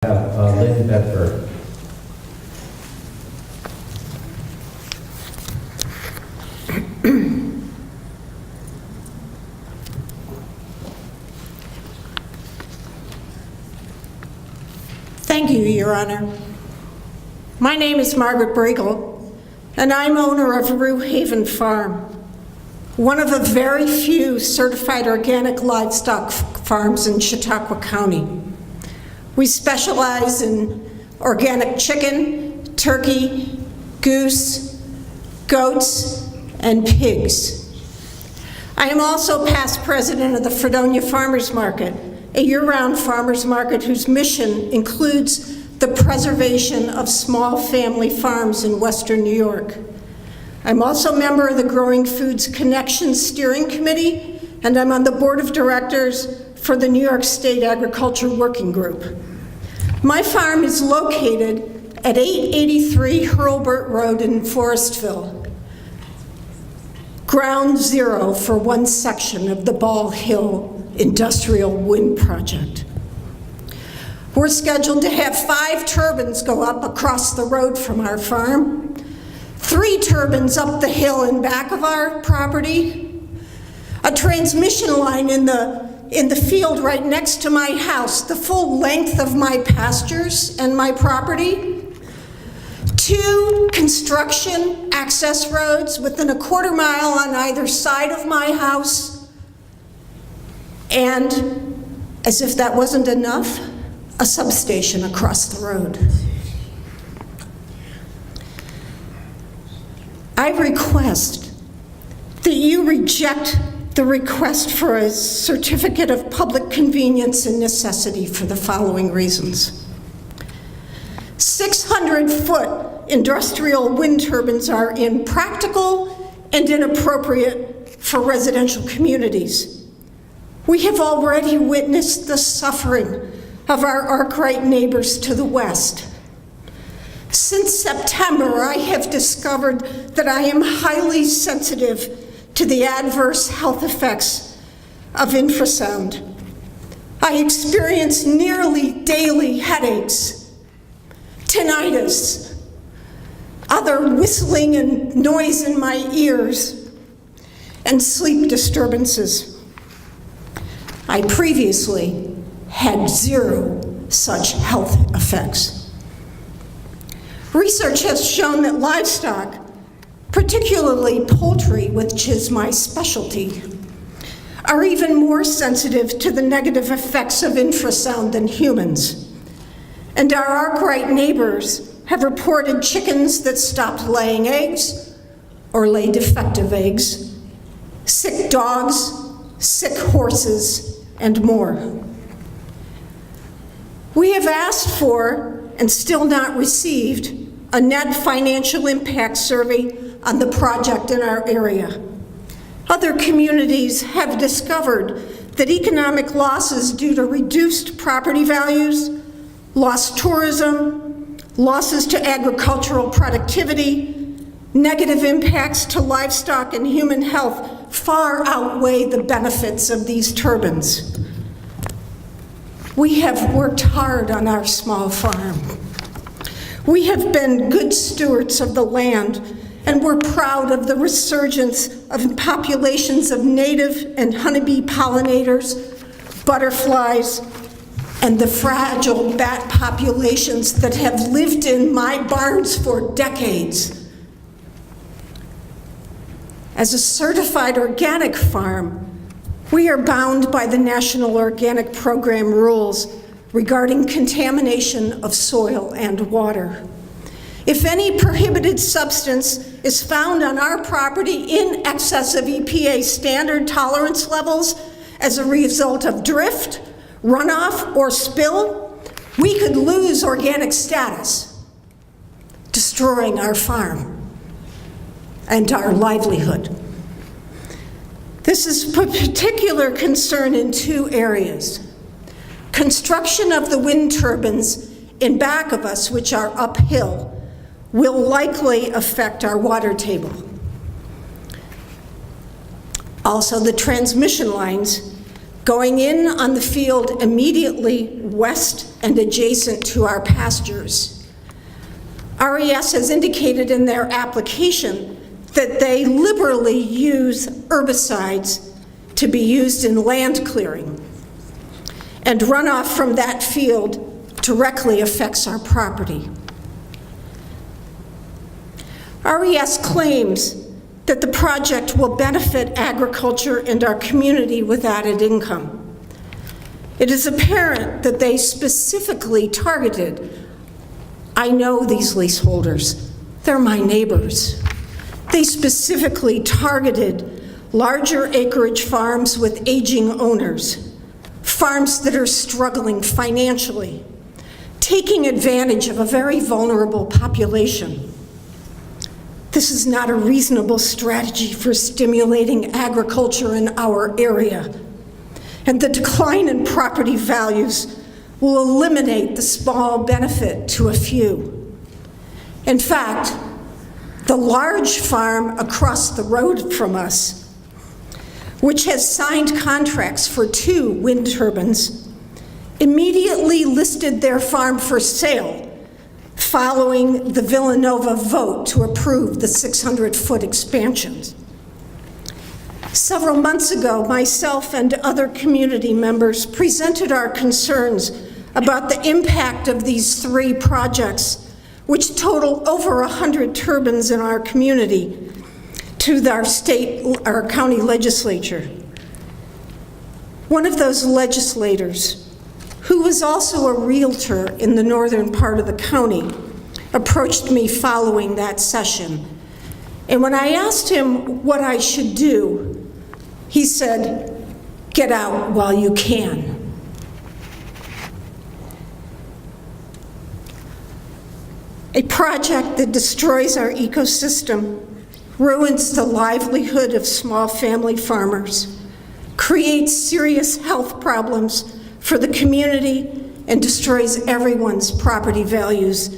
Lynn Bedford. Thank you, Your Honor. My name is Margaret Bregel, and I'm owner of Rue Haven Farm, one of a very few certified organic livestock farms in Chautauqua County. We specialize in organic chicken, turkey, goose, goats, and pigs. I am also past president of the Fredonia Farmers Market, a year-round farmers market whose mission includes the preservation of small family farms in Western New York. I'm also a member of the Growing Foods Connections Steering Committee, and I'm on the board of directors for the New York State Agriculture Working Group. My farm is located at 883 Hurlburt Road in Forestville, ground zero for one section of the Ball Hill Industrial Wind Project. We're scheduled to have 5 turbines go up across the road from our farm, 3 turbines up the hill in back of our property, a transmission line in the field right next to my house, the full length of my pastures and my property, 2 construction access roads within a quarter mile on either side of my house, and, as if that wasn't enough, a substation across the road. I request that you reject the request for a certificate of public convenience and necessity for the following reasons. 600-foot industrial wind turbines are impractical and inappropriate for residential communities. We have already witnessed the suffering of our Arkwright neighbors to the west. Since September, I have discovered that I am highly sensitive to the adverse health effects of infrasound. I experience nearly daily headaches, tinnitus, other whistling and noise in my ears, and sleep disturbances. I previously had 0 such health effects. Research has shown that livestock, particularly poultry, which is my specialty, are even more sensitive to the negative effects of infrasound than humans. And our Arkwright neighbors have reported chickens that stopped laying eggs or lay defective eggs, sick dogs, sick horses, and more. We have asked for, and still not received, a net financial impact survey on the project in our area. Other communities have discovered that economic losses due to reduced property values, lost tourism, losses to agricultural productivity, negative impacts to livestock and human health far outweigh the benefits of these turbines. We have worked hard on our small farm. We have been good stewards of the land, and we're proud of the resurgence of populations of native and honeybee pollinators, butterflies, and the fragile bat populations that have lived in my barns for decades. As a certified organic farm, we are bound by the National Organic Program rules regarding contamination of soil and water. If any prohibited substance is found on our property in excess of EPA standard tolerance levels as a result of drift, runoff, or spill, we could lose organic status, destroying our farm and our livelihood. This is of particular concern in 2 areas. Construction of the wind turbines in back of us, which are uphill, will likely affect our water table. Also, the transmission lines going in on the field immediately west and adjacent to our pastures. RES has indicated in their application that they liberally use herbicides to be used in land clearing, and runoff from that field directly affects our property. RES claims that the project will benefit agriculture and our community with added income. It is apparent that they specifically targeted, I know these leaseholders, they're my neighbors. They specifically targeted larger acreage farms with aging owners, farms that are struggling financially, taking advantage of a very vulnerable population. This is not a reasonable strategy for stimulating agriculture in our area, and the decline in property values will eliminate the small benefit to a few. In fact, the large farm across the road from us, which has signed contracts for 2 wind turbines, immediately listed their farm for sale following the Villanova vote to approve the 600-foot expansions. Several months ago, myself and other community members presented our concerns about the impact of these 3 projects, which total over 100 turbines in our community, to our county legislature. One of those legislators, who was also a realtor in the northern part of the county, approached me following that session. And when I asked him what I should do, he said, "Get out while you can." A project that destroys our ecosystem, ruins the livelihood of small family farmers, creates serious health problems for the community, and destroys everyone's property values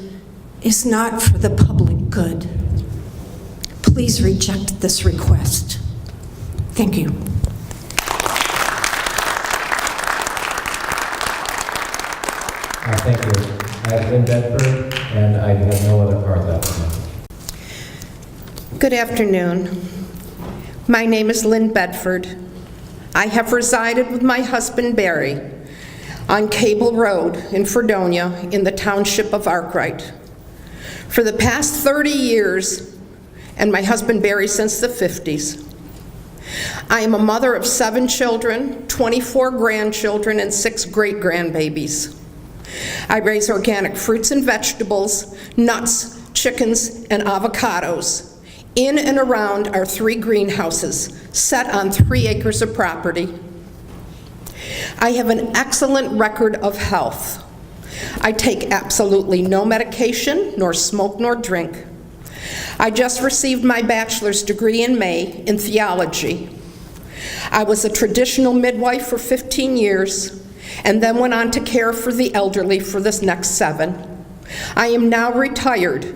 is not for the public good. Please reject this request. Thank you. Thank you. I have Lynn Bedford, and I have no other cards out tonight. Good afternoon. My name is Lynn Bedford. I have resided with my husband Barry on Cable Road in Fredonia in the township of Arkwright for the past 30 years, and my husband Barry since the 50s. I am a mother of 7 children, 24 grandchildren, and 6 great-grandbabies. I raise organic fruits and vegetables, nuts, chickens, and avocados in and around our 3 greenhouses set on 3 acres of property. I have an excellent record of health. I take absolutely no medication, nor smoke, nor drink. I just received my bachelor's degree in May in theology. I was a traditional midwife for 15 years, and then went on to care for the elderly for this next 7. I am now retired.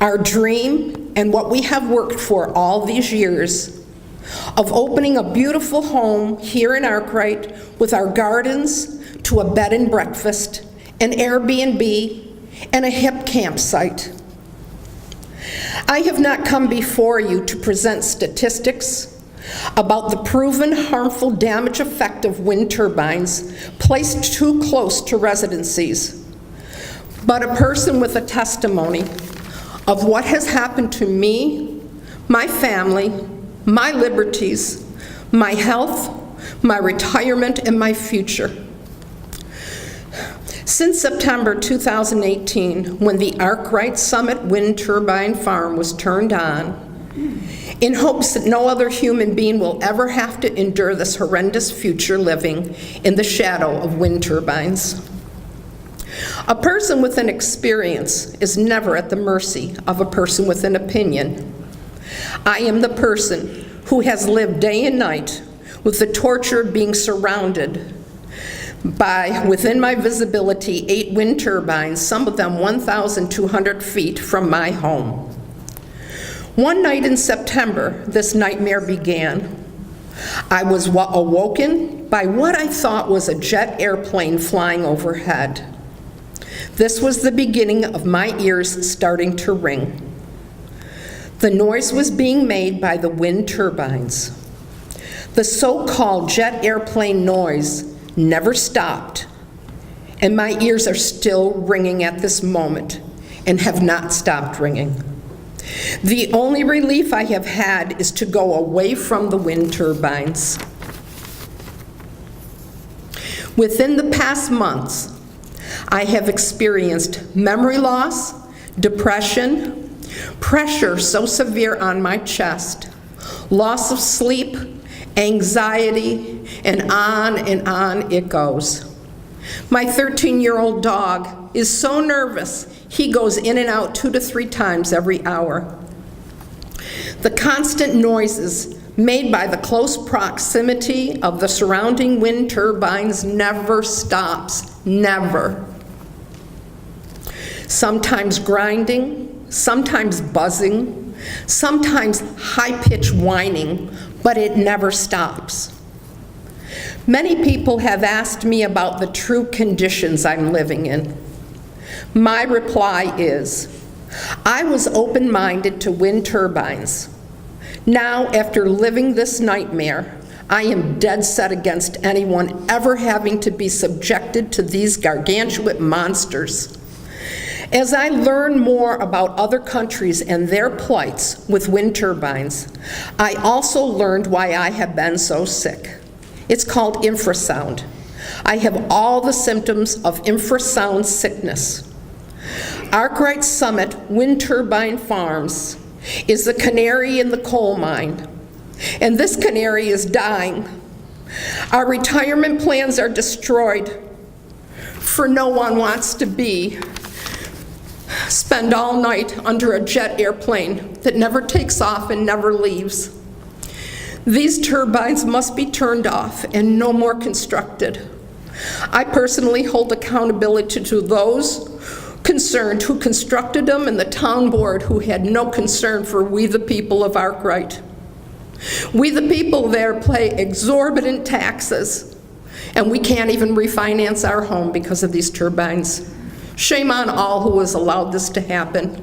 Our dream, and what we have worked for all these years, of opening a beautiful home here in Arkwright with our gardens to a bed and breakfast, an Airbnb, and a hip campsite. I have not come before you to present statistics about the proven harmful damage effect of wind turbines placed too close to residencies, but a person with a testimony of what has happened to me, my family, my liberties, my health, my retirement, and my future. Since September 2018, when the Arkwright Summit Wind Turbine Farm was turned on, in hopes that no other human being will ever have to endure this horrendous future living in the shadow of wind turbines. A person with an experience is never at the mercy of a person with an opinion. I am the person who has lived day and night with the torture of being surrounded by, within my visibility, 8 wind turbines, some of them 1,200 feet from my home. One night in September, this nightmare began. I was awoken by what I thought was a jet airplane flying overhead. This was the beginning of my ears starting to ring. The noise was being made by the wind turbines. The so-called jet airplane noise never stopped, and my ears are still ringing at this moment and have not stopped ringing. The only relief I have had is to go away from the wind turbines. Within the past months, I have experienced memory loss, depression, pressure so severe on my chest, loss of sleep, anxiety, and on it goes. My 13-year-old dog is so nervous, he goes in and out 2 to 3 times every hour. The constant noises made by the close proximity of the surrounding wind turbines never stops, never. Sometimes grinding, sometimes buzzing, sometimes high-pitched whining, but it never stops. Many people have asked me about the true conditions I'm living in. My reply is, I was open-minded to wind turbines. Now, after living this nightmare, I am dead set against anyone ever having to be subjected to these gargantuan monsters. As I learn more about other countries and their plights with wind turbines, I also learned why I have been so sick. It's called infrasound. I have all the symptoms of infrasound sickness. Arkwright Summit Wind Turbine Farms is the canary in the coal mine, and this canary is dying. Our retirement plans are destroyed, for no one wants to spend all night under a jet airplane that never takes off and never leaves. These turbines must be turned off and no more constructed. I personally hold accountability to those concerned who constructed them and the town board who had no concern for we the people of Arkwright. We the people there pay exorbitant taxes, and we can't even refinance our home because of these turbines. Shame on all who has allowed this to happen.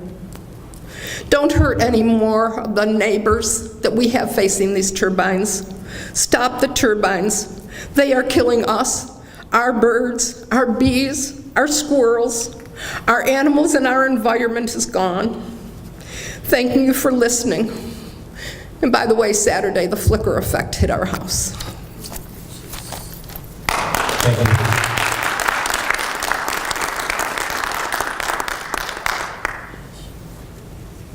Don't hurt any more of the neighbors that we have facing these turbines. Stop the turbines. They are killing us, our birds, our bees, our squirrels, our animals, and our environment is gone. Thank you for listening. And by the way, Saturday, the flicker effect hit our house. Thank you.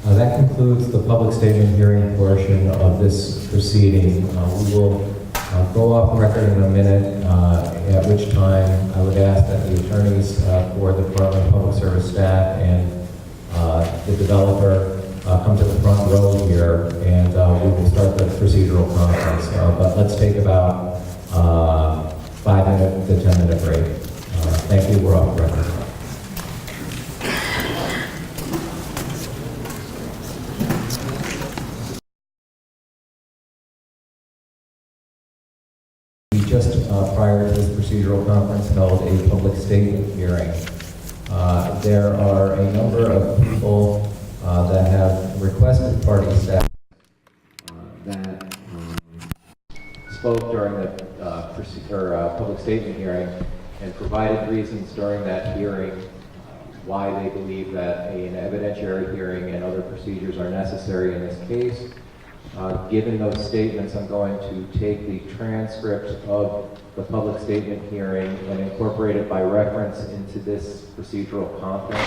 That concludes the public statement hearing portion of this proceeding. We will go off record in a minute, at which time I would ask that the attorneys for the Department of Public Service staff and the developer come to the front row here, and we will start the procedural conference. But let's take about 5-minute to 10-minute break. Thank you. We're off record. Just prior to this procedural conference held a public statement hearing. There are a number of people that have requested party staff that spoke during the public statement hearing and provided reasons during that hearing why they believe that an evidentiary hearing and other procedures are necessary in this case. Given those statements, I'm going to take the transcript of the public statement hearing and incorporate it by reference into this procedural conference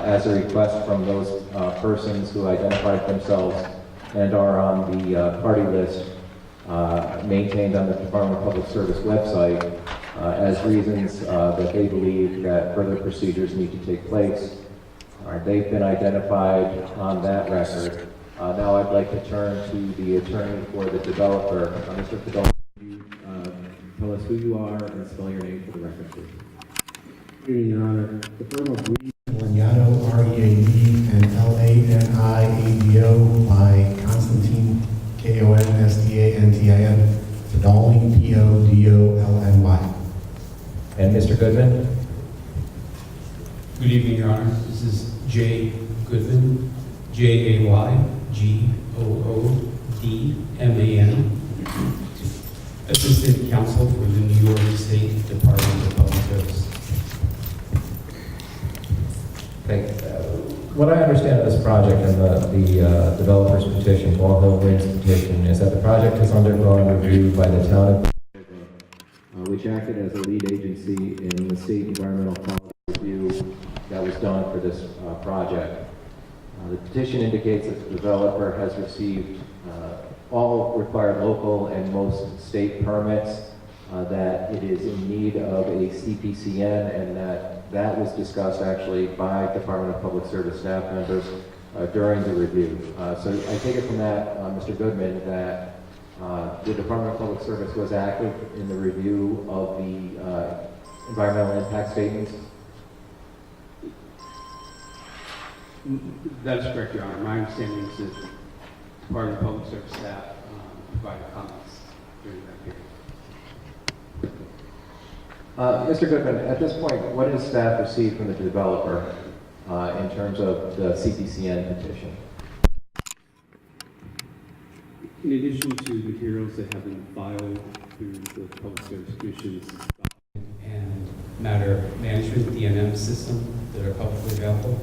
as a request from those persons who identified themselves and are on the party list maintained on the Department of Public Service website as reasons that they believe that further procedures need to take place. They've been identified on that record. Now I'd like to turn to the attorney for the developer. Mr. Fidel, can you tell us who you are and spell your name for the record, please? Good evening, Your Honor. The firm of Reed, Laniado, R-E-A-D, and L-A-N-I-A-D-O by Constantine, K-O-N-S-T-A-N-T-I-N, Fidoli, P-O-D-O Mr. Goodman? Good evening, Your Honor. This is Jay Goodman, Jaygoodman, Assistant Counsel for the New York State Department of Public Service. Okay. What I understand of this project and the developer's petition, Ball Hill Wind's petition, is that the project has undergone review by the town of which acted as a lead agency in the state environmental quality review that was done for this project. The petition indicates that the developer has received all required local and most state permits, that it is in need of a CPCN, and that was discussed actually by Department of Public Service staff members during the review. So I take it from that, Mr. Goodman, that the Department of Public Service was active in the review of the environmental impact statements. That is correct, Your Honor. My understanding is that Department of Public Service staff provided comments during that period. Mr. Goodman, at this point, what has staff received from the developer in terms of the CPCN petition? In addition to materials that have been filed through the Public Service Commission's and matter management DMM system that are publicly available,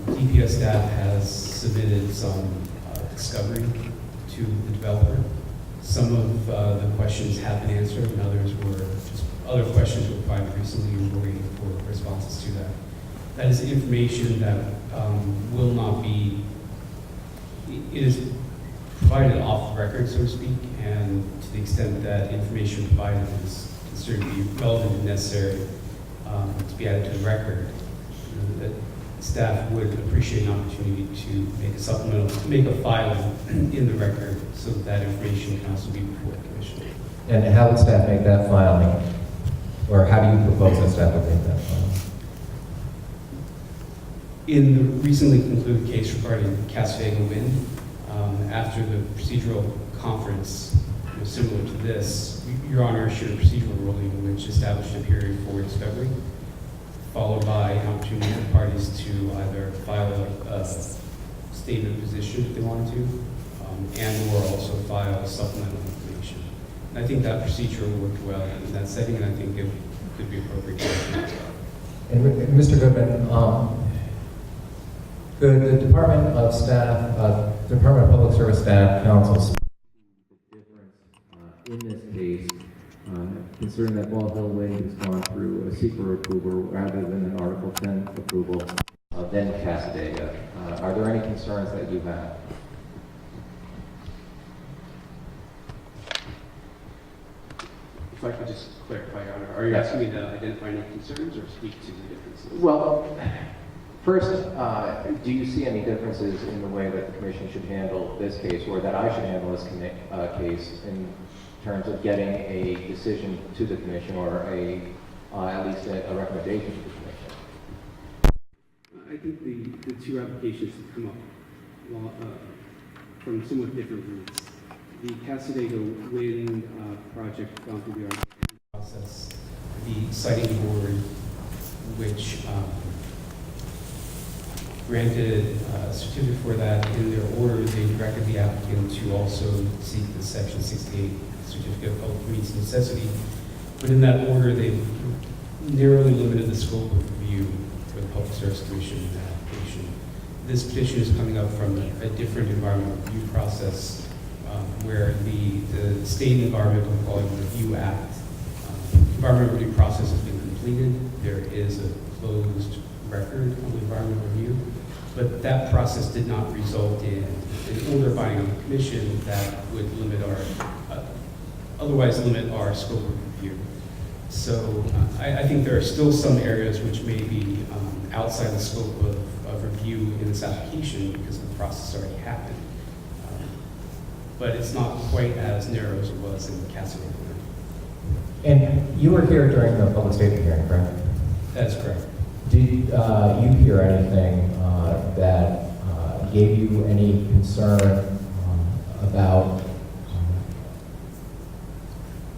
DPS staff has submitted some discovery to the developer. Some of the questions have been answered, and others were just other questions were filed recently, and we're waiting for responses to that. That is information that will not be. It is provided off the record, so to speak, and to the extent that information provided is considered to be relevant and necessary to be added to the record, that staff would appreciate an opportunity to make a filing in the record so that information can also be before the commission. And how would staff make that filing? Or how do you propose that staff would make that filing? In the recently concluded case regarding Casvega Wind, after the procedural conference, similar to this, Your Honor issued a procedural ruling which established a period for discovery, followed by an opportunity for parties to either file a statement of position if they wanted to, and or also file supplemental information. And I think that procedure worked well in that setting, and I think it could be appropriate to do as well. And Mr. Goodman, could the Department of Public Service staff counsel speak to the difference in this case, considering that Ball Hill Wind has gone through a secret approval rather than an Article 10 approval, then Casadega? Are there any concerns that you have? If I could just clarify, Your Honor, are you asking me to identify any concerns or speak to the differences? Well, first, do you see any differences in the way that the Commission should handle this case, or that I should handle this case in terms of getting a decision to the Commission, or at least a recommendation to the Commission? I think the two applications have come up from somewhat different routes. The Casadega Wind project gone through the RFP process. The siting board, which granted a certificate for that, in their order, they directed the applicant to also seek the Section 68 Certificate of Public Convenience and Necessity. But in that order, they narrowly limited the scope of review for the Public Service Commission in that application. This petition is coming up from a different environmental review process, where the State Environmental Quality Review Act environmental review process has been completed. There is a closed record on the environmental review, but that process did not result in an order binding on the Commission that would otherwise limit our scope of review. So I think there are still some areas which may be outside the scope of review in this application because the process already happened. But it's not quite as narrow as it was in Casadega. And you were here during the public statement hearing, correct? That's correct. Did you hear anything that gave you any concern about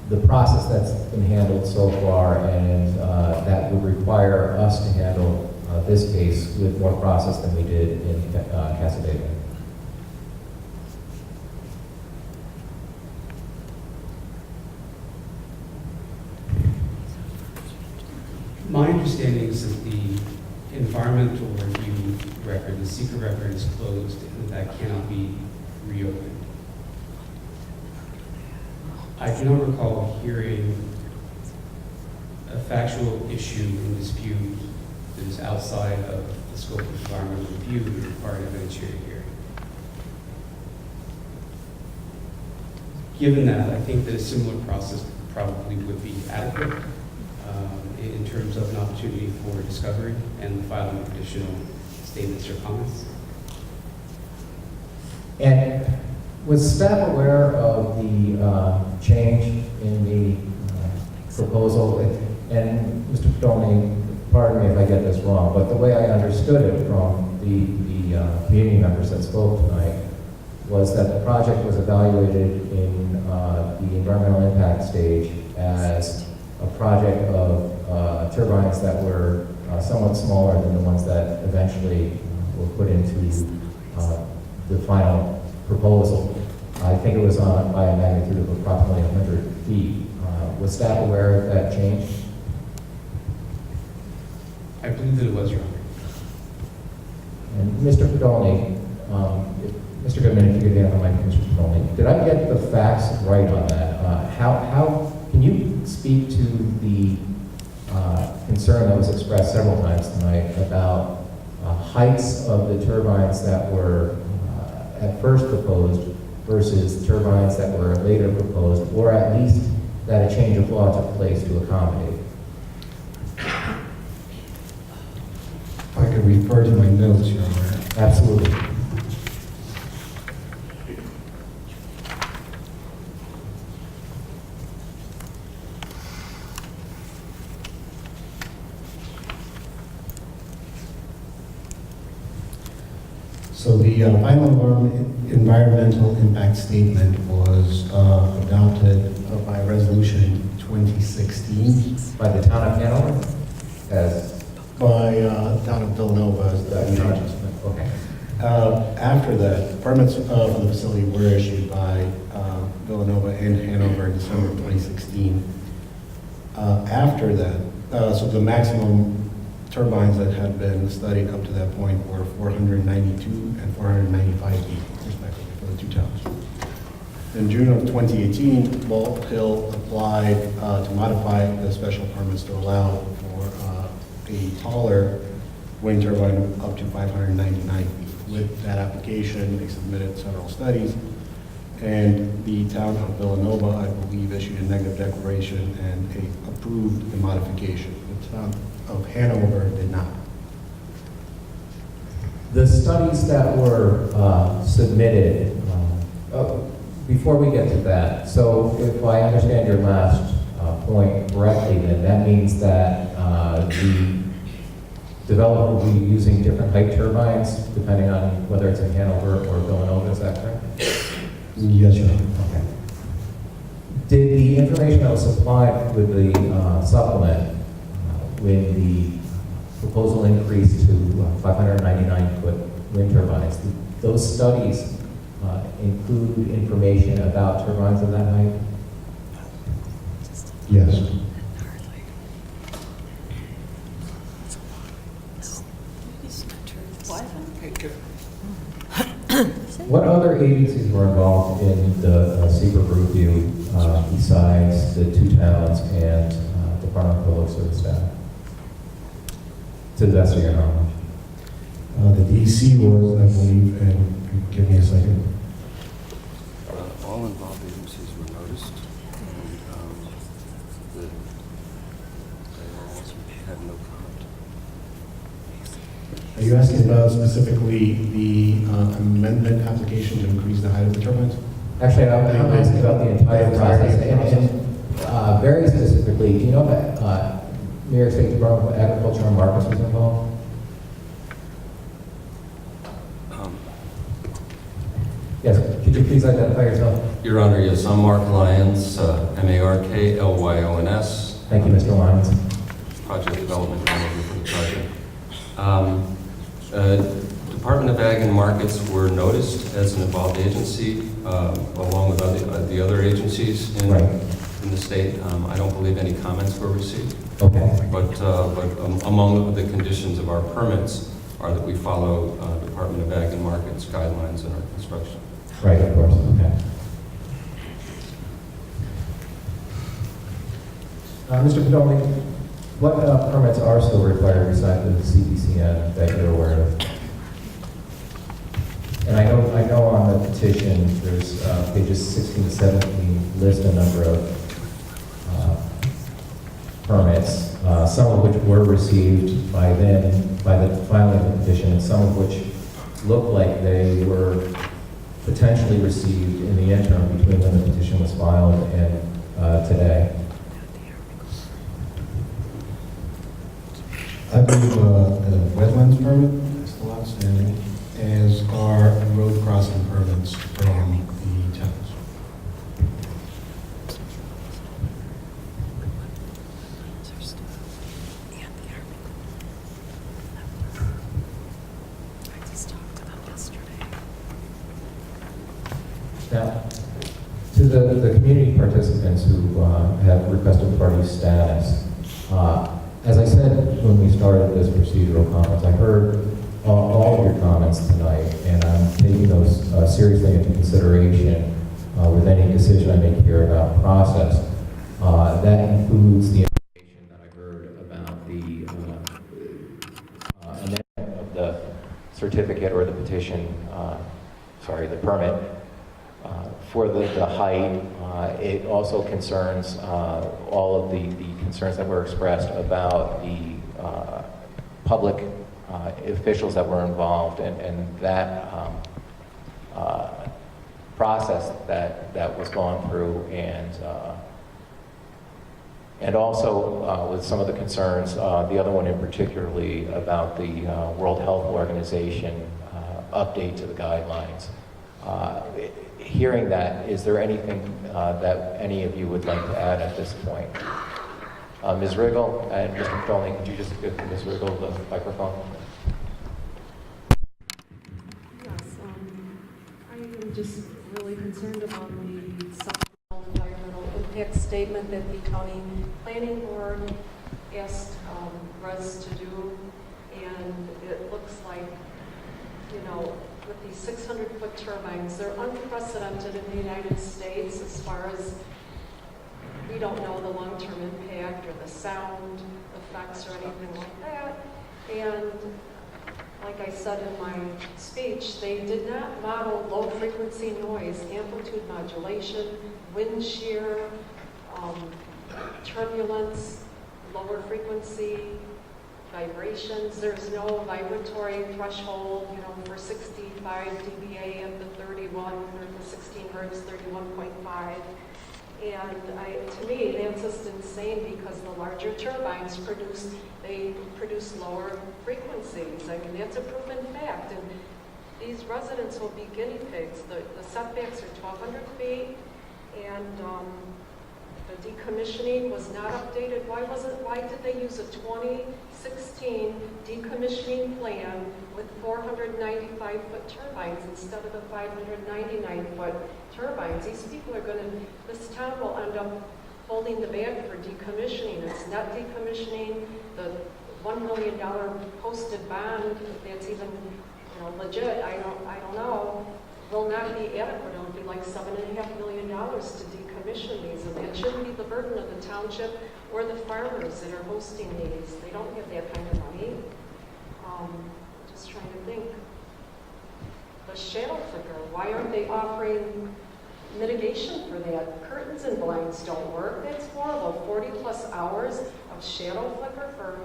the process that's been handled so far, and that would require us to handle this case with more process than we did in Casadega. My understanding is that the environmental review record, the secret record, is closed and that cannot be reopened. I do not recall hearing a factual issue in dispute that is outside of the scope of environmental review that would require an evidentiary hearing. Given that, I think that a similar process probably would be adequate in terms of an opportunity for discovery and the filing of additional statements or comments. And was staff aware of the change in the proposal? And Mr. Pedoni, pardon me if I get this wrong, but the way I understood it from the community members that spoke tonight was that the project was evaluated in the environmental impact stage as a project of turbines that were somewhat smaller than the ones that eventually were put into the final proposal. I think it was by a magnitude of approximately 100 feet. Was staff aware of that change? I believe that it was, Your Honor. And Mr. Pedoni, Mr. Goodman, if you could handle my Mr. Pedoni, did I get the facts right on that? How can you speak to the concern that was expressed several times tonight about heights of the turbines that were at first proposed versus turbines that were later proposed, or at least that a change of law took place to accommodate? If I could refer to my notes, Your Honor. Absolutely. So the final environmental impact statement was adopted by resolution 2016 By the town of Hanover? As by town of Villanova as the lead agency. okay. After that, permits for the facility were issued by Villanova and Hanover in December 2016. After that, so the maximum turbines that had been studied up to that point were 492 and 495 feet, respectively, for the two towers. In June of 2018, Ball Hill applied to modify the special permits to allow for a taller wind turbine up to 599 feet. With that application, they submitted several studies, and the town of Villanova, I believe, issued a negative declaration and approved the modification. The town of Hanover did not. The studies that were submitted, before we get to that, so if I understand your last point correctly, then that means that the developer will be using different height turbines depending on whether it's in Hanover or Villanova, is that correct? Yes, Your Honor. Okay. Did the information that was supplied with the supplement, when the proposal increased to 599-foot wind turbines, did those studies include information about turbines of that height? Yes. What other agencies were involved in the secret review besides the two towns and Department of Public Service staff? To the best of your knowledge. The DC was, I believe, and give me a second. All involved agencies were noticed, and they all had no comment. Are you asking about specifically the amendment application to increase the height of the turbines? Actually, I'm asking about the entire process, and very specifically, do you know that New York State Department of Agriculture and Markets was involved? Yes, could you please identify yourself? Your Honor, yes, I'm Mark Lyons, Marklyons, Thank you, Mr. Lyons. Project Development Manager for the project. Department of Ag and Markets were noticed as an involved agency, along with the other agencies in the state. I don't believe any comments were received. Okay. But among the conditions of our permits are that we follow Department of Ag and Markets guidelines in our construction. Right, of course, okay. Mr. Podolny, what permits are still required besides the CPCN that you're aware of? And I know on the petition, there's pages 16 to 17 list a number of permits, some of which were received by the filing of the petition, and some of which look like they were potentially received in the interim between when the petition was filed and today. I believe the wetlands permit is still outstanding, as are road crossing permits from the towns. Now, to the community participants who have requested party status, as I said when we started this procedural conference, I heard all of your comments tonight, and I'm taking those seriously into consideration with any decision I make here about process. That includes the information that I heard about the amendment of the certificate or the petition, the permit. For the height, it also concerns all of the concerns that were expressed about the public officials that were involved and that process that was gone through, and also with some of the concerns, the other one in particularly about the World Health Organization update to the guidelines. Hearing that, is there anything that any of you would like to add at this point? Ms. Riggle and Mr. Podolny, could you just give Ms. Riggle the microphone? Yes, I am just really concerned about the supplemental environmental impact statement that the county planning board asked RES to do, and it looks like, with these 600-foot turbines, they're unprecedented in the United States as far as we don't know the long-term impact or the sound effects or anything like that. And like I said in my speech, they did not model low-frequency noise, amplitude modulation, wind shear, turbulence, lower frequency, vibrations. There's no vibratory threshold, for 65 dBA at the 31 or the 16 hertz, 31.5. And to me, that's just insane because the larger turbines produce lower frequencies. I mean, that's a proven fact. And these residents will be guinea pigs. The setbacks are 1,200 feet, and the decommissioning was not updated. Why did they use a 2016 decommissioning plan with 495-foot turbines instead of the 599-foot turbines? These people this town will end up holding the bag for decommissioning. It's net decommissioning. The $1 million posted bond, that's even legit, I don't know, will not be adequate. It'll be like $7.5 million to decommission these, and that shouldn't be the burden of the township or the farmers that are hosting these. They don't have that kind of money. Just trying to think. The shadow flicker, why aren't they offering mitigation for that? Curtains and blinds don't work. That's horrible. 40+ hours of shadow flicker for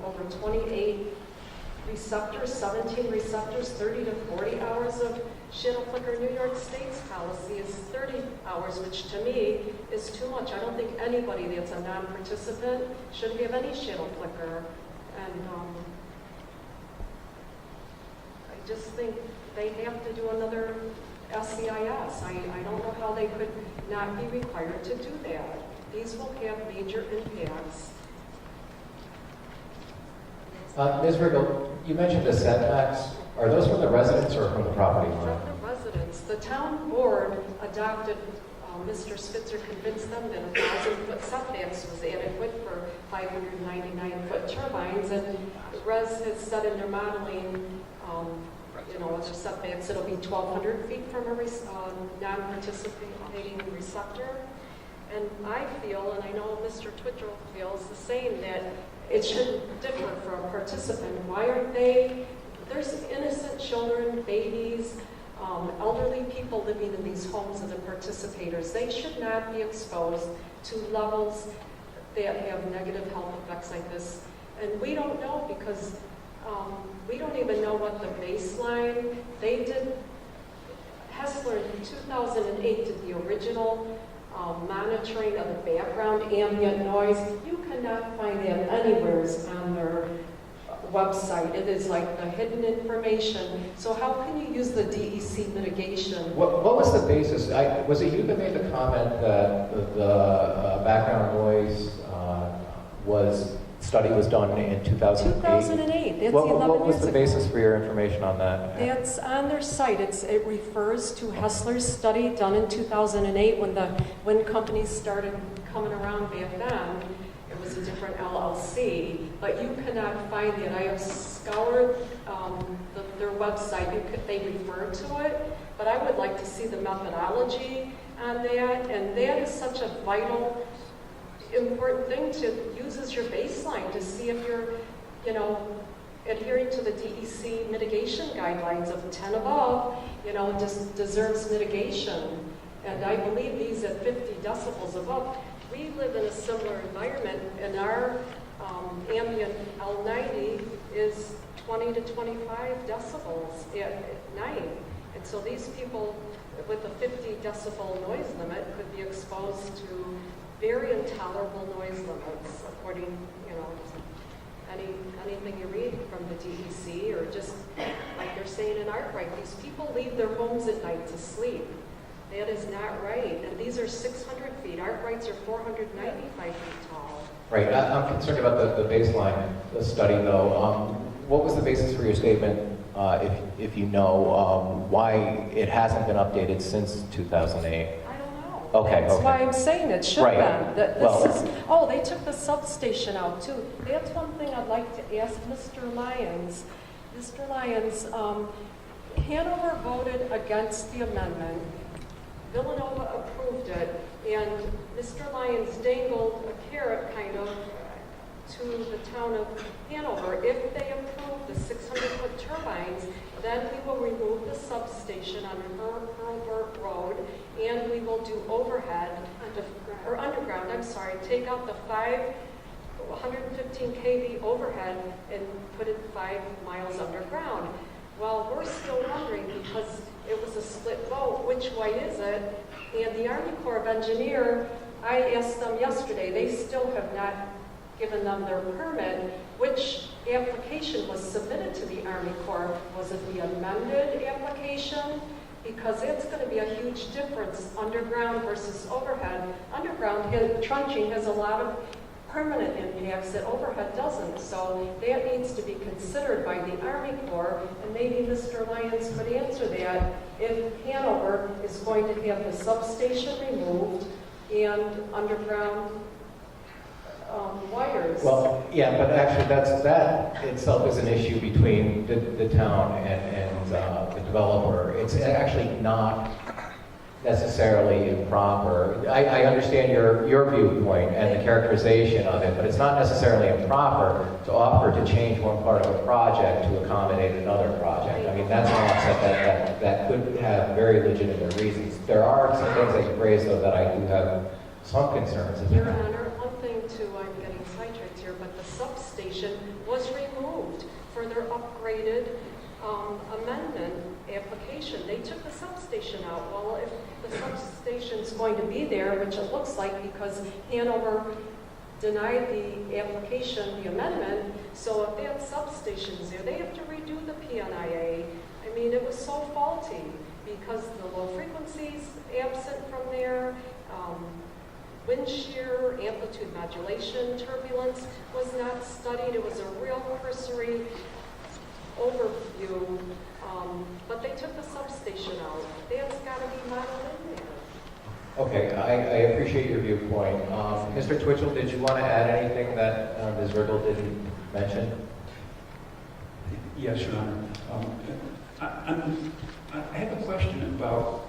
over 28 receptors, 17 receptors, 30 to 40 hours of shadow flicker. New York State's policy is 30 hours, which to me is too much. I don't think anybody that's a non-participant should have any shadow flicker. And I just think they have to do another SEIS. I don't know how they could not be required to do that. These will have major impacts. Ms. Riggle, you mentioned the setbacks. Are those from the residents or from the property line? From the residents, the town board adopted, Mr. Spitzer convinced them that 1,000-foot setbacks was adequate for 599-foot turbines, and RES has said in their modeling, other setbacks, it'll be 1,200 feet from a non-participating receptor. And I feel, and I know Mr. Twitchell feels the same, that it should differ for a participant. Why aren't they? There's innocent children, babies, elderly people living in these homes of the participators. They should not be exposed to levels that have negative health effects like this. And we don't know because we don't even know what the baseline. They did, Hessler in 2008 did the original monitoring of the background ambient noise. You cannot find that anywhere on their website. It is like the hidden information. So how can you use the DEC mitigation? What was the basis? Was it you that made the comment that the background noise study was done in 2008? 2008. That's 11 what was years the ago. basis for your information on that? It's on their site. It refers to Hessler's study done in 2008 when the wind companies started coming around back then. It was a different LLC, but you cannot find it. I have scoured their website. They refer to it, but I would like to see the methodology on that, and that is such a vital, important thing to use as your baseline to see if you're, adhering to the DEC mitigation guidelines of 10 above, deserves mitigation. And I believe these at 50 decibels above. We live in a similar environment, and our ambient L90 is 20 to 25 decibels at night. And so these people with a 50 decibel noise limit could be exposed to very intolerable noise limits, according, anything you read from the DEC, or just like they're saying in Arkwright, these people leave their homes at night to sleep. That is not right. And these are 600 feet. Arkwrights are 495 feet tall. Right. I'm concerned about the baseline, the study, though. What was the basis for your statement, if you know, why it hasn't been updated since 2008? I don't know. Okay, That's okay. why I'm saying it should Right. have been. Well- They took the substation out too. That's one thing I'd like to ask Mr. Lyons. Mr. Lyons, Hanover voted against the amendment. Villanova approved it, and Mr. Lyons dangled a carrot kind of to the town of Hanover. If they approve the 600-foot turbines, then we will remove the substation on Hurlburt Road, and we will do overhead, underground, take out the 115 kV overhead and put it 5 miles underground. Well, we're still wondering, because it was a split vote, which way is it? And the Army Corps of Engineers, I asked them yesterday, they still have not given them their permit. Which application was submitted to the Army Corps? Was it the amended application? Because it's going to be a huge difference, underground versus overhead. Underground trunching has a lot of permanent impacts that overhead doesn't. So that needs to be considered by the Army Corps, and maybe Mr. Lyons could answer that if Hanover is going to have the substation removed and underground wires. Well, yeah, but actually that itself is an issue between the town and the developer. It's actually not necessarily improper. I understand your viewpoint and the characterization of it, but it's not necessarily improper to offer to change one part of a project to accommodate another project. I mean, that's an offset that could have very legitimate reasons. There are some things that you raised, though, that I do have some concerns about. Your Honor, one thing too, I'm getting sidetracked here, but the substation was removed for their upgraded amendment application. They took the substation out. Well, if the substation's going to be there, which it looks like because Hanover denied the application, the amendment, so if that substation's there, they have to redo the PNIA. I mean, it was so faulty because the frequencies absent from there. Wind shear, amplitude modulation, turbulence was not studied. It was a real cursory overview, but they took the substation out. That's got to be modeled in there. Okay, I appreciate your viewpoint. Mr. Twitchell, did you want to add anything that Ms. Riggle didn't mention? Yes, Your Honor. I have a question about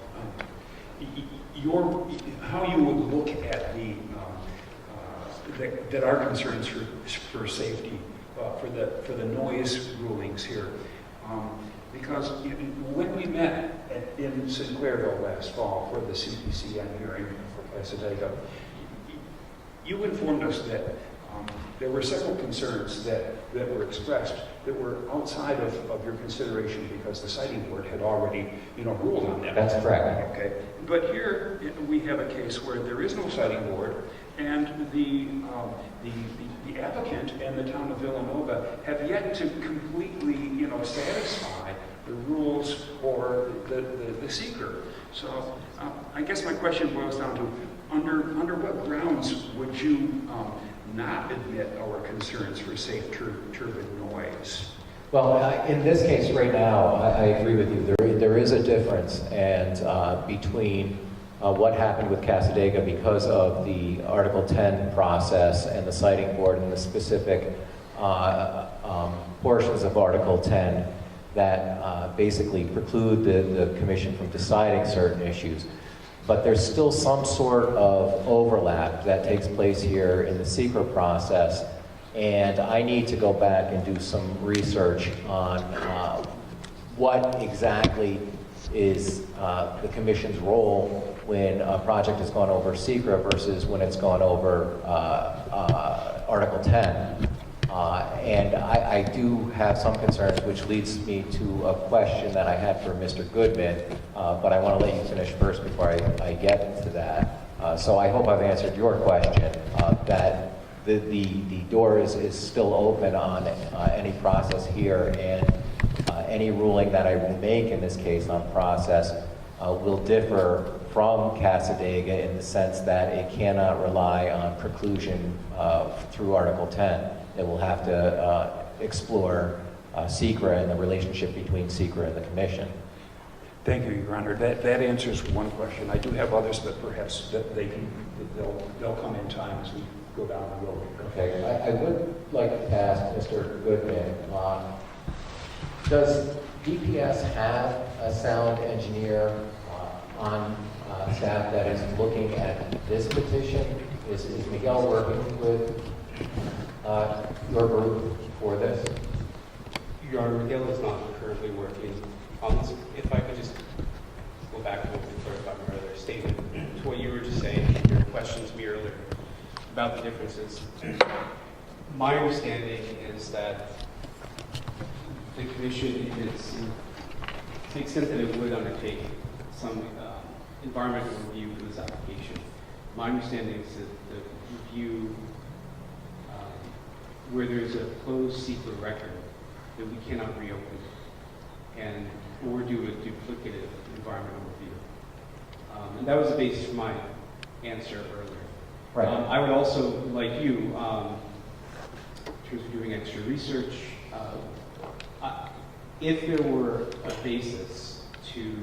how you would look at that our concerns for safety, for the noise rulings here. Because when we met in Sinclairville last fall for the CPCN hearing for Casadega, you informed us that there were several concerns that were expressed that were outside of your consideration because the siting board had already, ruled on them. That's correct. Okay. But here we have a case where there is no siting board, and the applicant and the town of Villanova have yet to completely, satisfy the rules or the seeker. So I guess my question boils down to under what grounds would you not admit our concerns for safe turbine noise? Well, in this case right now, I agree with you. There is a difference between what happened with Casadega because of the Article 10 process and the siting board and the specific portions of Article 10 that basically preclude the commission from deciding certain issues. But there's still some sort of overlap that takes place here in the secret process, and I need to go back and do some research on what exactly is the commission's role when a project has gone over secret versus when it's gone over Article 10. And I do have some concerns, which leads me to a question that I had for Mr. Goodman, but I want to let you finish first before I get to that. So I hope I've answered your question, that the door is still open on any process here, and any ruling that I will make in this case on process will differ from Casadega in the sense that it cannot rely on preclusion through Article 10. It will have to explore SECRA and the relationship betwent SECRA and the Commission. Thank you, Your Honor. That answers one question. I do have others, but perhaps they'll come in time as we go down the road. Okay, I would like to ask Mr. Goodman, does DPS have a sound engineer on staff that is looking at this petition? Is Miguel working with your group for this? Your Honor, Miguel is not currently working on this. If I could just go back to what we clarify my earlier statement, to what you were just saying, your question to me earlier about the differences. My understanding is that the Commission is, to the extent that it would undertake some environmental review for this application, my understanding is that the review where there's a closed secret record that we cannot reopen or do a duplicative environmental review. And that was the basis for my answer earlier. Right. I would also, like you, in terms of doing extra research, if there were a basis to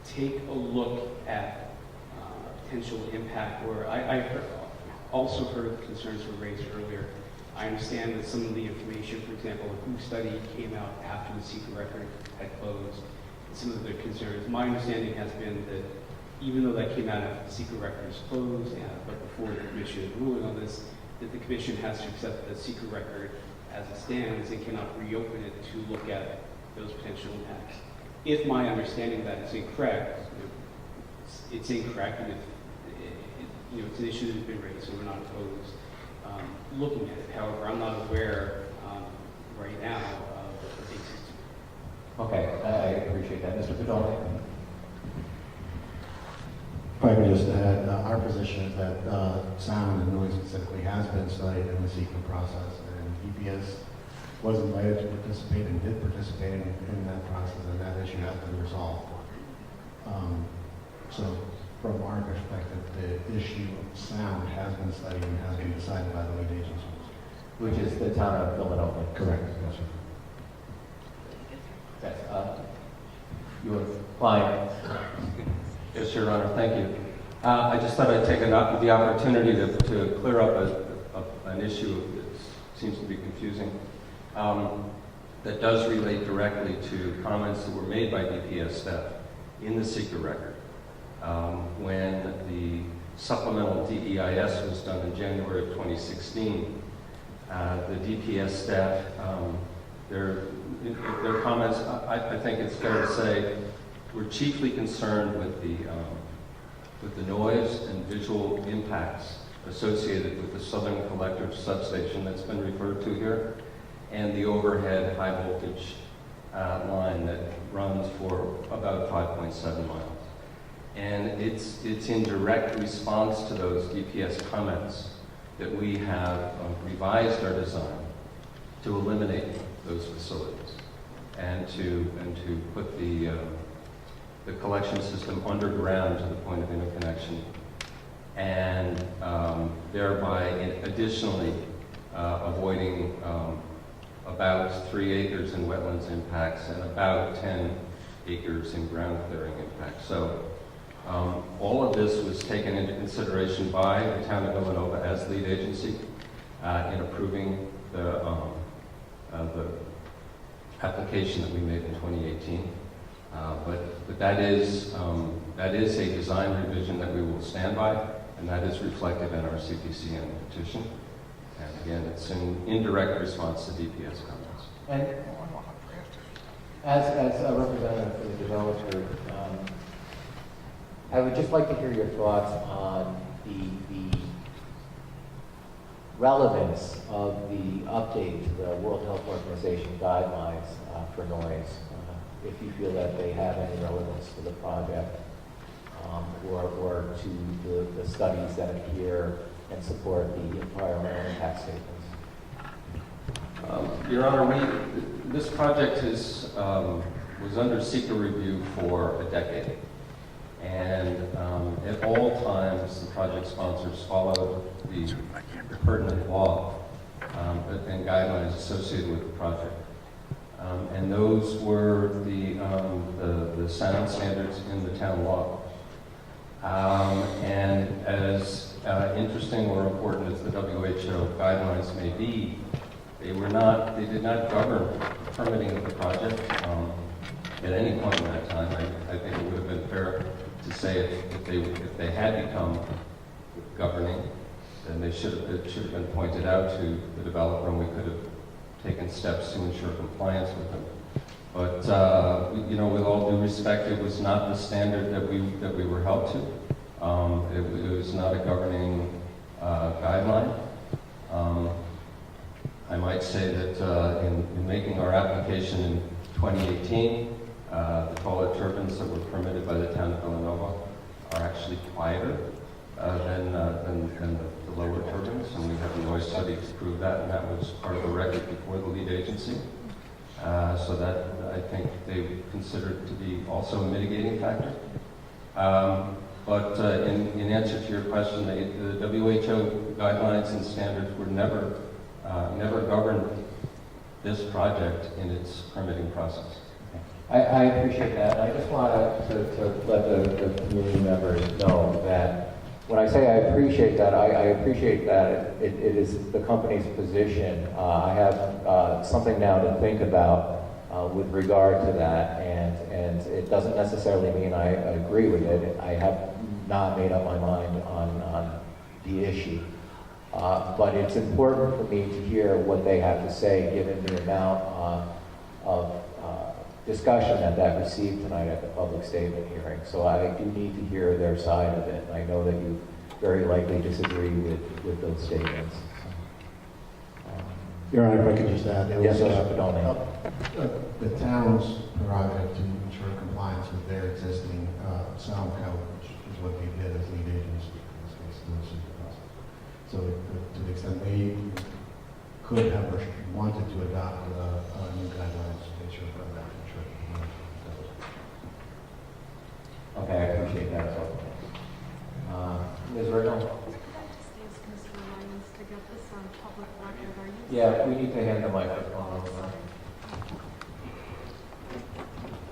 take a look at potential impact, where I also heard concerns were raised earlier. I understand that some of the information, for example, the WHO study came out after the secret record had closed, and some of the concerns. My understanding has been that even though that came out after the secret record is closed, but before the Commission is ruling on this, that the Commission has to accept the secret record as it stands and cannot reopen it to look at those potential impacts. If my understanding of that is incorrect, it's incorrect, and it's an issue that has been raised, so we're not opposed looking at it. However, I'm not aware right now of the basis to. Okay, I appreciate that. Mr. Padone? If I could just add, our position is that sound and noise specifically has been studied in the secret process, and EPS was invited to participate and did participate in that process, and that issue has been resolved. So from our perspective, the issue of sound has been studied and has been decided by the lead agency. Which is the town of Villanova. Correct. Yes, sir. Yes, your client. Yes, Your Honor, thank you. I just thought I'd take the opportunity to clear up an issue that seems to be confusing, that does relate directly to comments that were made by DPS staff in the secret record. When the supplemental DEIS was done in January of 2016, the DPS staff, their comments, I think it's fair to say, were chiefly concerned with the noise and visual impacts associated with the Southern Collector substation that's been referred to here, and the overhead high voltage line that runs for about 5.7 miles. And it's in direct response to those DPS comments that we have revised our design to eliminate those facilities and to put the collection system underground to the point of interconnection, and thereby additionally avoiding about 3 acres in wetlands impacts and about 10 acres in ground clearing impacts. So all of this was taken into consideration by the town of Villanova as lead agency in approving the application that we made in 2018. But that is a design revision that we will stand by, and that is reflected in our CPCN petition. And again, it's in indirect response to DPS comments. And as a representative for the developer, I would just like to hear your thoughts on the relevance of the update to the World Health Organization guidelines for noise, if you feel that they have any relevance to the project or to the studies that appear and support the environmental impact statements. Your Honor, this project was under secret review for a decade. And at all times, the project sponsors followed the pertinent law and guidelines associated with the project. And those were the sound standards in the town law. And as interesting or important as the WHO guidelines may be, they did not govern permitting of the project at any point in that time. I think it would have been fair to say if they had become governing, then it should have been pointed out to the developer, and we could have taken steps to ensure compliance with them. But with all due respect, it was not the standard that we were held to. It was not a governing guideline. I might say that in making our application in 2018, the taller turbines that were permitted by the town of Villanova are actually quieter than the lower turbines, and we have a noise study to prove that, and that was part of the record before the lead agency. So that I think they considered to be also a mitigating factor. But in answer to your question, the WHO guidelines and standards were never governed this project in its permitting process. I appreciate that. I just want to let the community members know that when I say I appreciate that, I appreciate that it is the company's position. I have something now to think about with regard to that, and it doesn't necessarily mean I agree with it. I have not made up my mind on the issue. But it's important for me to hear what they have to say, given the amount of discussion that received tonight at the public statement hearing. So I do need to hear their side of it. I know that you very likely disagree with those statements. Your Honor, if I could just add, it Yes, was Mr. Pedoni. the town's prerogative to ensure compliance with their existing sound code, which is what they did as lead agency in this case, in the process. So to the extent they could have or wanted to adopt new guidelines based on that. Okay, I appreciate that as well. Ms. Riddle? Could I just ask Mr. Lyons to get this on public record? Are you? Yeah, we need to hand the microphone over.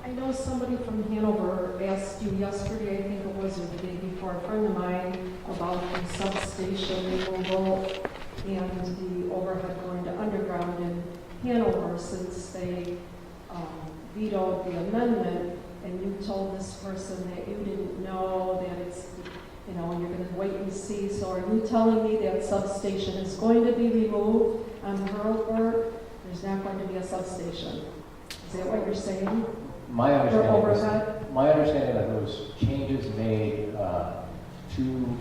I know somebody from Hanover asked you yesterday, I think it was, or the day before, a friend of mine, about the substation removal and the overhead going to underground in Hanover since they vetoed the amendment, and you told this person that you didn't know that it's, you know, you're going to wait and see. So are you telling me that substation is going to be removed on Hurlburt? There's not going to be a substation. Is that what you're saying? My For understanding overhead? is, my understanding that there was changes made to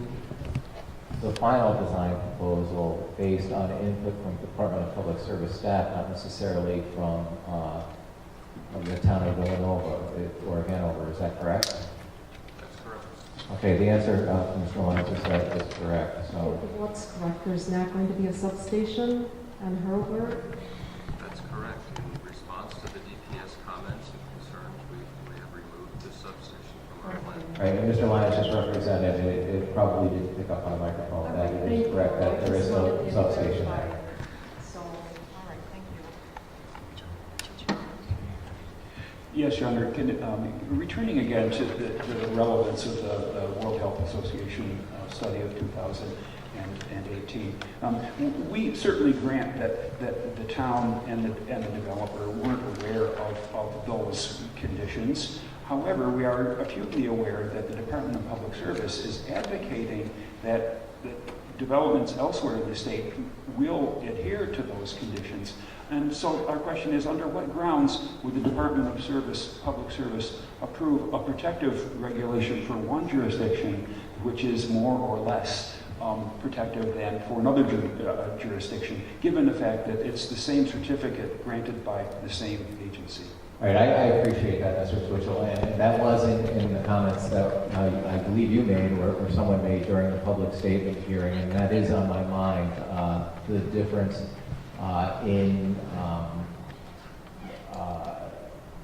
the final design proposal based on input from Department of Public Service staff, not necessarily from the town of Villanova or Hanover. Is that correct? That's correct. Okay, the answer from Mr. Lyons is that is correct. So, What's correct? There's not going to be a substation on Hurlburt? That's correct. In response to the DPS comments and concerns, we have removed the substation from our plan. right, and Mr. Lyons just represented it probably didn't pick up on the microphone that it is correct that there is no substation there. So, all right, thank you. Yes, Your Honor. Returning again to the relevance of the World Health Association study of 2018, we certainly grant that the town and the developer weren't aware of those conditions. However, we are acutely aware that the Department of Public Service is advocating that the developments elsewhere in the state will adhere to those conditions. And so our question is, under what grounds would the Department of Public Service approve a protective regulation for one jurisdiction, which is more or less protective than for another jurisdiction, given the fact that it's the same certificate granted by the same agency? All right, I appreciate that, Mr. Twitchell, and that was in the comments that I believe you made or someone made during the public statement hearing, and that is on my mind, the difference in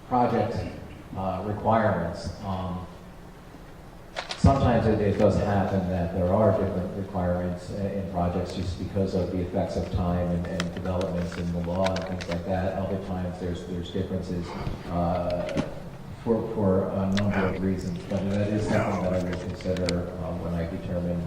project requirements. Sometimes it does happen that there are different requirements in projects just because of the effects of time and developments in the law and things like that. Other times there's differences for a number of reasons, but that is something that I will consider when I determine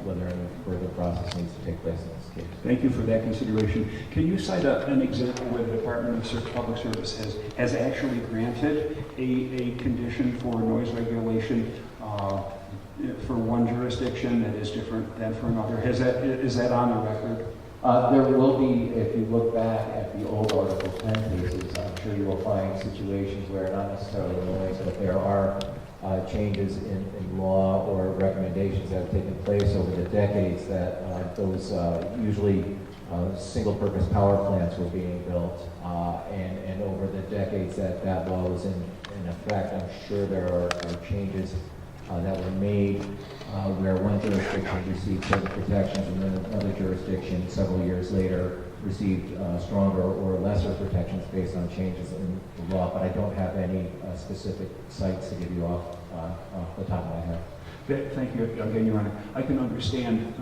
whether any further process needs to take place in this case. Thank you for that consideration. Can you cite an example where the Department of Public Service has actually granted a condition for noise regulation for one jurisdiction that is different than for another? Is that on the record? There will be, if you look back at the old Article 10 cases, I'm sure you will find situations where not necessarily noise, but there are changes in law or recommendations that have taken place over the decades that those usually single-purpose power plants were being built, and over the decades that law was in effect, I'm sure there are changes that were made where one jurisdiction received certain protections and then another jurisdiction several years later received stronger or lesser protections based on changes in the law, but I don't have any specific sites to give you off the top of my head. Thank you again, Your Honor. I can understand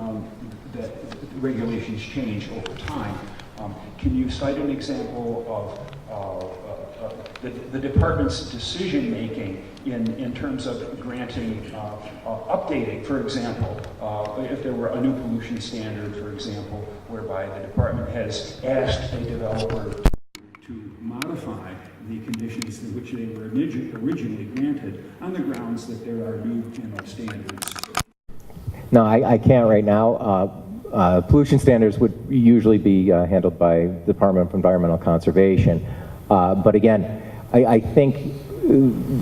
that regulations change over time. Can you cite an example of the department's decision-making in terms of granting, updating, for example, if there were a new pollution standard, for example, whereby the department has asked a developer to modify the conditions in which they were originally granted on the grounds that there are new standards? No, I can't right now. Pollution standards would usually be handled by the Department of Environmental Conservation. But again, I think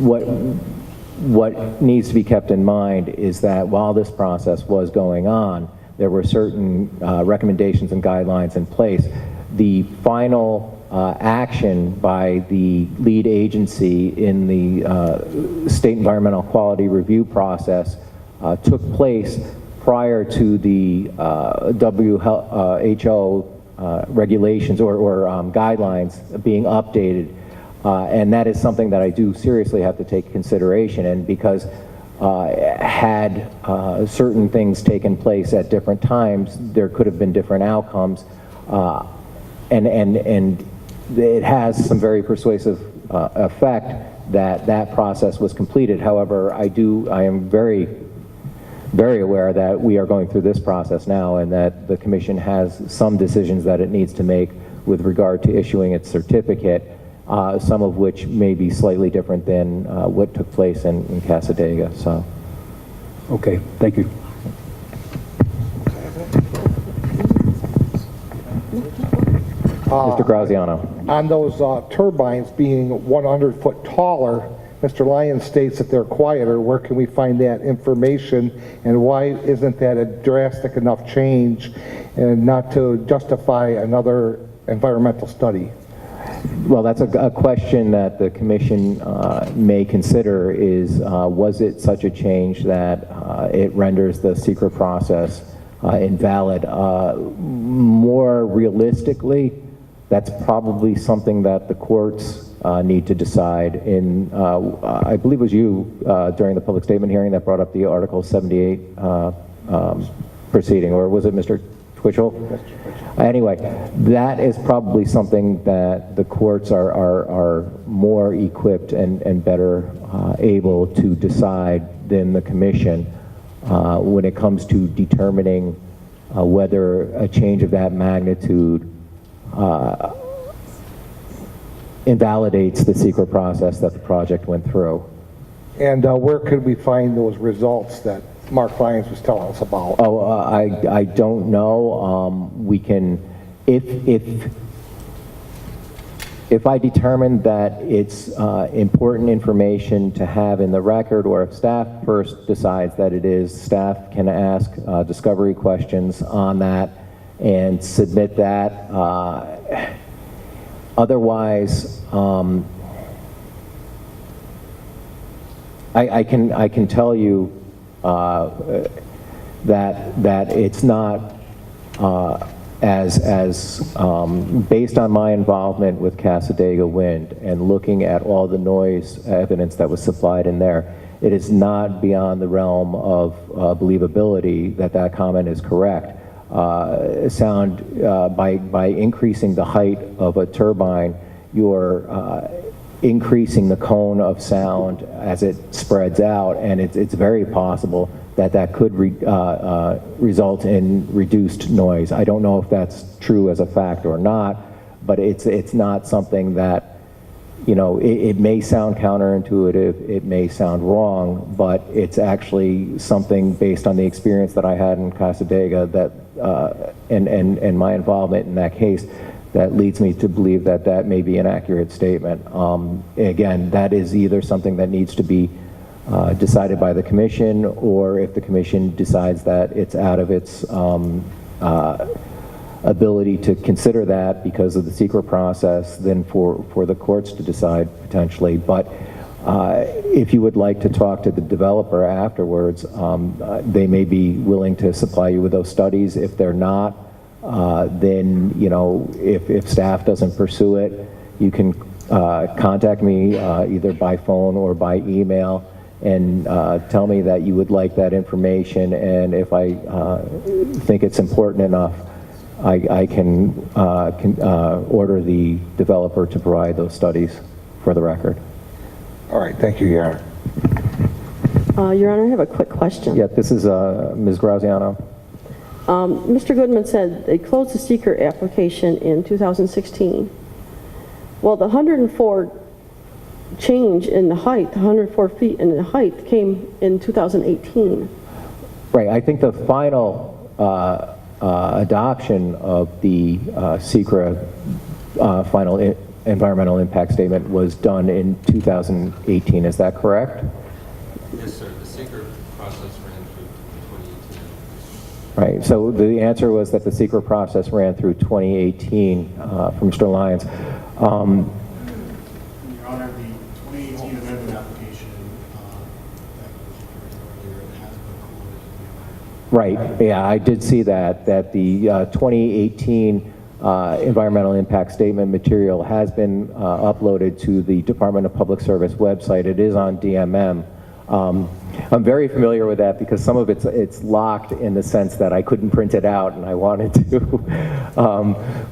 what needs to be kept in mind is that while this process was going on, there were certain recommendations and guidelines in place. The final action by the lead agency in the state environmental quality review process took place prior to the WHO regulations or guidelines being updated. And that is something that I do seriously have to take consideration in, because had certain things taken place at different times, there could have been different outcomes. And it has some very persuasive effect that process was completed. However, I am very aware that we are going through this process now, and that the commission has some decisions that it needs to make with regard to issuing its certificate, some of which may be slightly different than what took place in Casadega. So, Okay, thank you. Mr. Graziano. On those turbines being 100 foot taller, Mr. Lyons states that they're quieter. Where can we find that information, and why isn't that a drastic enough change and not to justify another environmental study? Well, that's a question that the commission may consider is, was it such a change that it renders the secret process invalid? More realistically, that's probably something that the courts need to decide. I believe it was you during the public statement hearing that brought up the Article 78 proceeding, or was it Mr. Twitchell? Anyway, that is probably something that the courts are more equipped and better able to decide than the commission when it comes to determining whether a change of that magnitude invalidates the secret process that the project went through. And where could we find those results that Mark Lyons was telling us about? Oh, I don't know. We can, if I determine that it's important information to have in the record, or if staff first decides that it is, staff can ask discovery questions on that and submit that. Otherwise, I can tell you that it's not as based on my involvement with Casadega Wind and looking at all the noise evidence that was supplied in there, it is not beyond the realm of believability that comment is correct. By increasing the height of a turbine, you're increasing the cone of sound as it spreads out, and it's very possible that could result in reduced noise. I don't know if that's true as a fact or not, but it's not something that, you know, it may sound counterintuitive, it may sound wrong, but it's actually something based on the experience that I had in Casadega that and my involvement in that case, that leads me to believe that may be an accurate statement. Again, that is either something that needs to be decided by the commission, or if the commission decides that it's out of its ability to consider that because of the secret process, then for the courts to decide potentially. But if you would like to talk to the developer afterwards, they may be willing to supply you with those studies. If they're not, then, you know, if staff doesn't pursue it, you can contact me either by phone or by email and tell me that you would like that information, and if I think it's important enough, I can order the developer to provide those studies for the record. All right, thank you, Your Honor. Your Honor, I have a quick question. Yeah, this is Ms. Graziano. Mr. Goodman said they closed the seeker application in 2016. Well, the 104 change in the height, 104 feet in the height, came in 2018. Right, I think the final adoption of the SECRA final environmental impact statement was done in 2018, is that correct? Yes, sir. The secret process ran through 2018. Right, so the answer was that the secret process ran through 2018 from Mr. Lyons. Your Honor, the 2018 amendment application that was referred to earlier has been closed. Right, yeah, I did see that the 2018 environmental impact statement material has been uploaded to the Department of Public Service website. It is on DMM. I'm very familiar with that because some of it's locked in the sense that I couldn't print it out and I wanted to,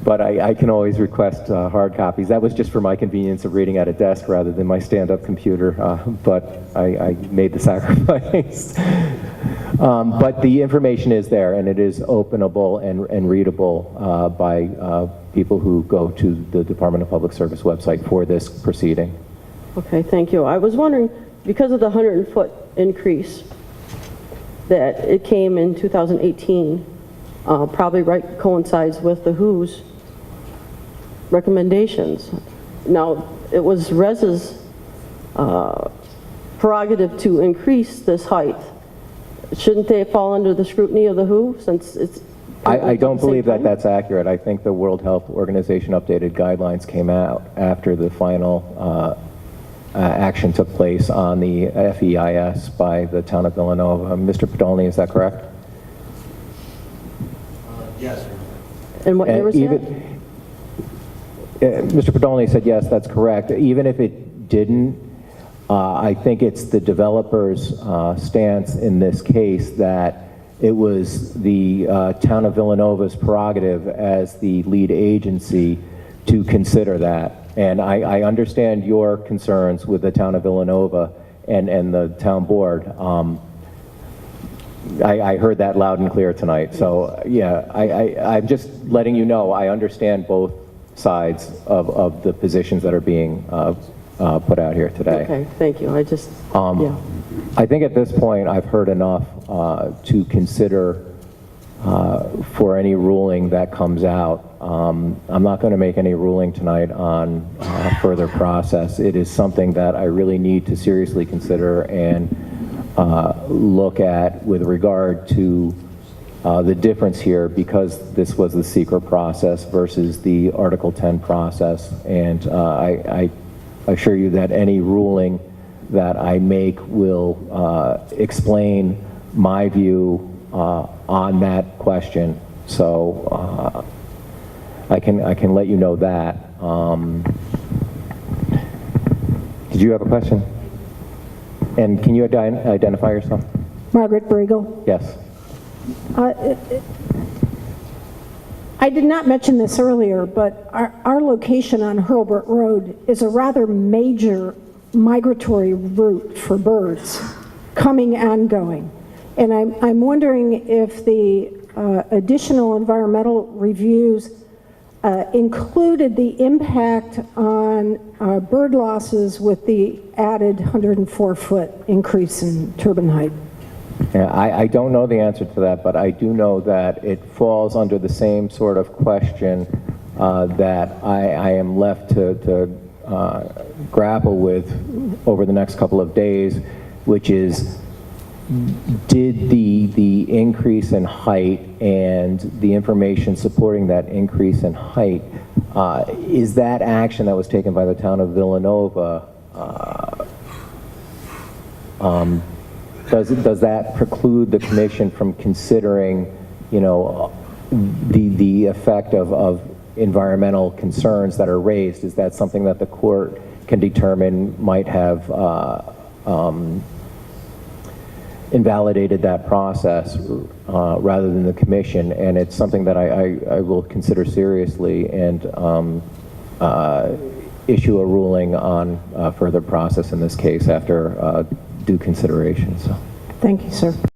but I can always request hard copies. That was just for my convenience of reading at a desk rather than my stand-up computer, but I made the sacrifice. But the information is there, and it is openable and readable by people who go to the Department of Public Service website for this proceeding. Okay, thank you. I was wondering, because of the 100-foot increase that it came in 2018, probably right coincides with the WHO's recommendations. Now, it was RES's prerogative to increase this height. Shouldn't they fall under the scrutiny of the WHO, since it's... I don't believe that that's accurate. I think the World Health Organization updated guidelines came out after the final action took place on the FEIS by the town of Villanova. Mr. Podolny, is that correct? Yes, sir. And what year was that? Mr. Podolny said yes, that's correct. Even if it didn't, I think it's the developer's stance in this case that it was the town of Villanova's prerogative as the lead agency to consider that. And I understand your concerns with the town of Villanova and the town board. I heard that loud and clear tonight. So yeah, I'm just letting you know I understand both sides of the positions that are being put out here today. Okay, thank you. I just, yeah. I think at this point I've heard enough to consider for any ruling that comes out. I'm not going to make any ruling tonight on further process. It is something that I really need to seriously consider and look at with regard to the difference here, because this was the secret process versus the Article 10 process. And I assure you that any ruling that I make will explain my view on that question. So I can let you know that. Did you have a question? And can you identify yourself? Margaret Briegel. Yes. I did not mention this earlier, but our location on Hurlburt Road is a rather major migratory route for birds, coming and going. And I'm wondering if the additional environmental reviews included the impact on bird losses with the added 104-foot increase in turbine height. Yeah, I don't know the answer to that, but I do know that it falls under the same sort of question that I am left to grapple with over the next couple of days, which is, did the increase in height and the information supporting that increase in height, is that action that was taken by the town of Villanova, does that preclude the commission from considering, you know, the effect of environmental concerns that are raised? Is that something that the court can determine might have invalidated that process rather than the commission? And it's something that I will consider seriously and issue a ruling on further process in this case after due consideration. So. Thank you, sir.